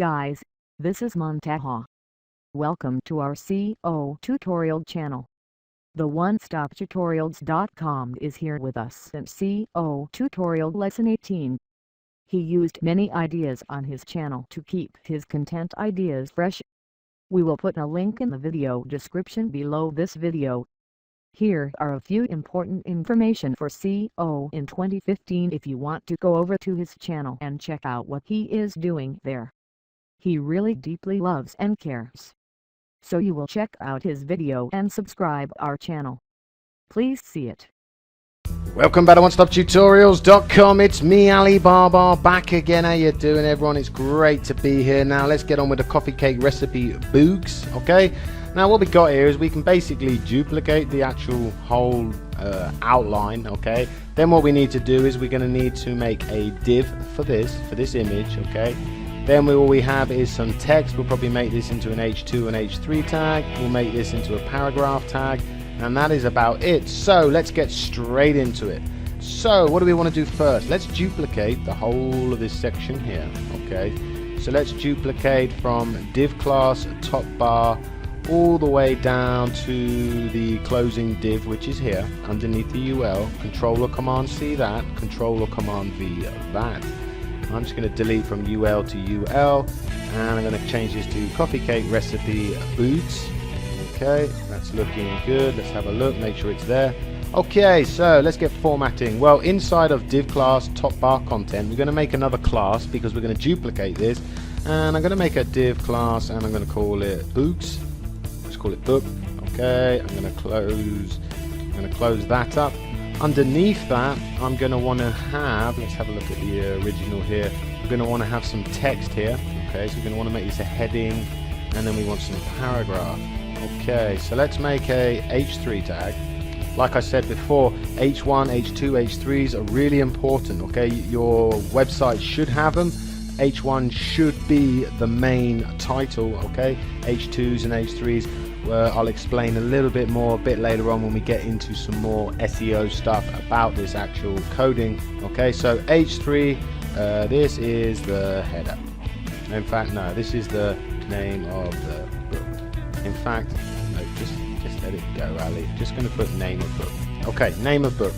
guys, this is Montaha. Welcome to our SEO tutorial channel. The OneStopTutorials.com is here with us in SEO tutorial lesson 18. He used many ideas on his channel to keep his content ideas fresh. We will put a link in the video description below this video. Here are a few important information for SEO in 2015 if you want to go over to his channel and check out what he is doing there. He really deeply loves and cares. So you will check out his video and subscribe our channel. Please see it. Welcome back to OneStopTutorials.com. It's me, Alibaba, back again. How you doing, everyone? It's great to be here. Now let's get on with the coffee cake recipe books. Okay, now what we got here is we can basically duplicate the actual whole outline. Okay, then what we need to do is we're going to need to make a div for this image. Okay, then all we have is some text. We'll probably make this into an H2 and H3 tag. We'll make this into a paragraph tag, and that is about it. So let's get straight into it. So what do we want to do first? Let's duplicate the whole of this section here. Okay, so let's duplicate from div class top bar all the way down to the closing div, which is here underneath the UL. Control or Command C that, Control or Command V that. I'm just going to delete from UL to UL, and I'm going to change this to coffee cake recipe boots. Okay, that's looking good. Let's have a look, make sure it's there. Okay, so let's get formatting. Well, inside of div class top bar content, we're going to make another class because we're going to duplicate this, and I'm going to make a div class, and I'm going to call it books. Let's call it book. Okay, I'm going to close that up. Underneath that, I'm going to want to have, let's have a look at the original here. We're going to want to have some text here. Okay, so we're going to want to make this a heading, and then we want some paragraph. Okay, so let's make a H3 tag. Like I said before, H1, H2, H3s are really important. Okay, your website should have them. H1 should be the main title. Okay, H2s and H3s. I'll explain a little bit more a bit later on when we get into some more SEO stuff about this actual coding. Okay, so H3, this is the header. In fact, no, this is the name of the book. In fact, no, just let it go, Ali. Just going to put name of book. Okay, name of book.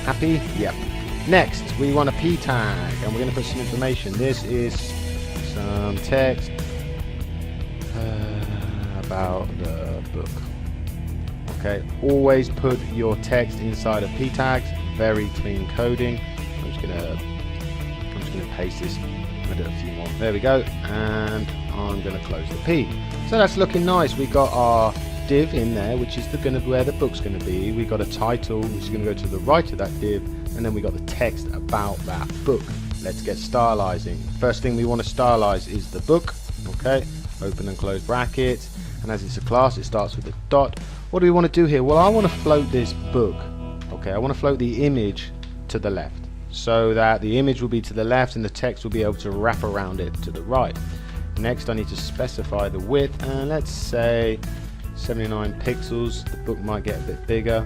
Happy? Yep. Next, we want a P tag, and we're going to put some information. This is some text about the book. Okay, always put your text inside of P tags. Very clean coding. I'm just gonna paste this. I'll do a few more. There we go, and I'm gonna close the P. So that's looking nice. We got our div in there, which is where the book's going to be. We got a title, which is going to go to the right of that div, and then we got the text about that book. Let's get stylizing. First thing we want to stylize is the book. Okay, open and close brackets. And as it's a class, it starts with a dot. What do we want to do here? Well, I want to float this book. Okay, I want to float the image to the left, so that the image will be to the left and the text will be able to wrap around it to the right. Next, I need to specify the width, and let's say 79 pixels. The book might get a bit bigger.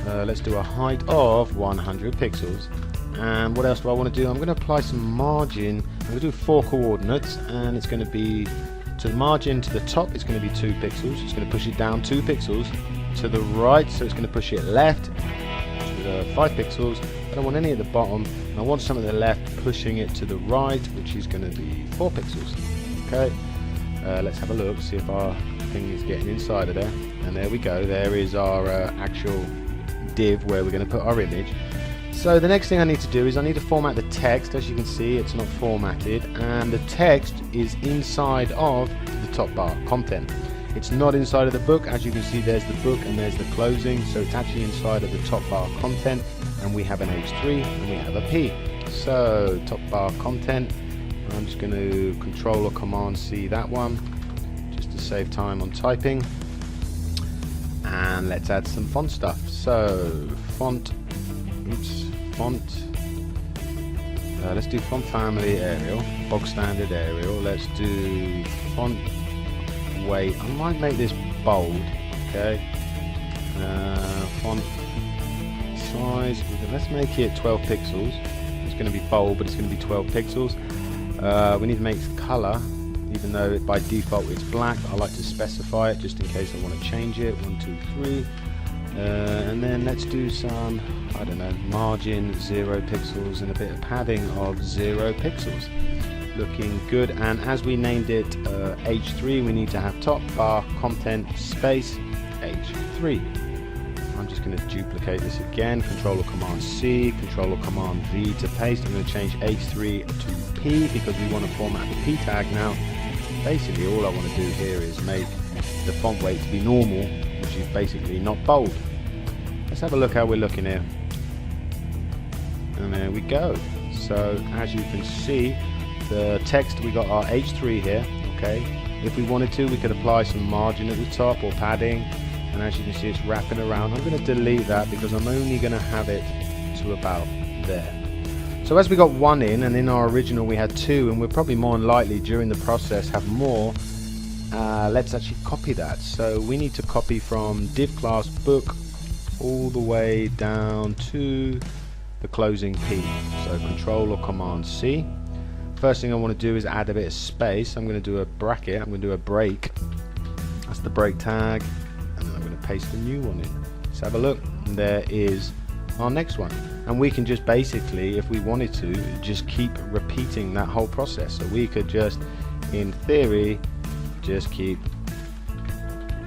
Let's do a height of 100 pixels. And what else do I want to do? I'm going to apply some margin. I'm going to do 4 coordinates, and it's going to be to the margin to the top, it's going to be 2 pixels. It's going to push it down 2 pixels to the right, so it's going to push it left to the 5 pixels. I don't want any at the bottom, and I want some at the left pushing it to the right, which is going to be 4 pixels. Okay, let's have a look, see if our thing is getting inside of there. And there we go. There is our actual div where we're going to put our image. So the next thing I need to do is I need to format the text. As you can see, it's not formatted, and the text is inside of the top bar content. It's not inside of the book. As you can see, there's the book and there's the closing, so it's actually inside of the top bar content, and we have an H3 and we have a P. So top bar content, I'm just going to Control or Command C that one just to save time on typing, and let's add some font stuff. So font, let's do font family Arial, bog standard Arial. Let's do font weight. I might make this bold. Okay, font size, let's make it 12 pixels. It's going to be bold, but it's going to be 12 pixels. We need to make color even though by default it's black. I like to specify it just in case I want to change it. 1, 2, 3. And then let's do some, I don't know, margin 0 pixels and a bit of padding of 0 pixels. Looking good. And as we named it H3, we need to have top bar content space H3. I'm just going to duplicate this again, Control or Command C, Control or Command V to paste. I'm going to change H3 to P because we want to format the P tag now. Basically all I want to do here is make the font weight to be normal, which is basically not bold. Let's have a look how we're looking here. And there we go. So as you can see, the text, we got our H3 here, okay. If we wanted to, we could apply some margin at the top or padding, and as you can see it's wrapping around. I'm going to delete that because I'm only going to have it to about there. So as we got 1 in, and in our original we had 2, and we're probably more than likely during the process have more, let's actually copy that. So we need to copy from div class book all the way down to the closing P. So Control or Command C. First thing I want to do is add a bit of space. I'm going to do a bracket, I'm going to do a break. That's the break tag, and then I'm going to paste a new one in. Let's have a look, and there is our next one. And we can just basically, if we wanted to, just keep repeating that whole process. So we could just, in theory, just keep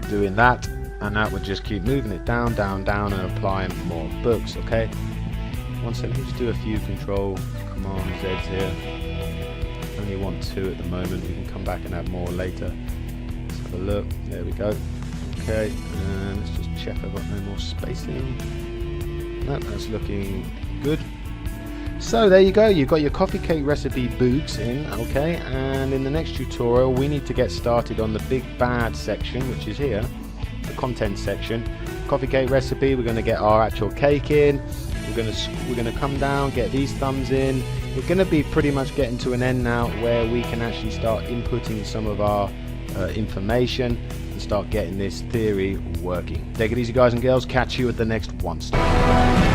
doing that, and that would just keep moving it down, down, down, and applying more books, okay? One second, let's do a few Control Command Z's here. Only want 2 at the moment, we can come back and add more later. Let's have a look, there we go. Okay, and let's just check I've got no more spacing. No, that's looking good. So there you go, you've got your coffee cake recipe books in, okay, and in the next tutorial we need to get started on the big bad section, which is here, the content section. Coffee cake recipe, we're going to get our actual cake in, we're going to come down, get these thumbs in. We're going to be pretty much getting to an end now where we can actually start inputting some of our information and start getting this theory working. Take it easy guys and girls, catch you at the next one stop.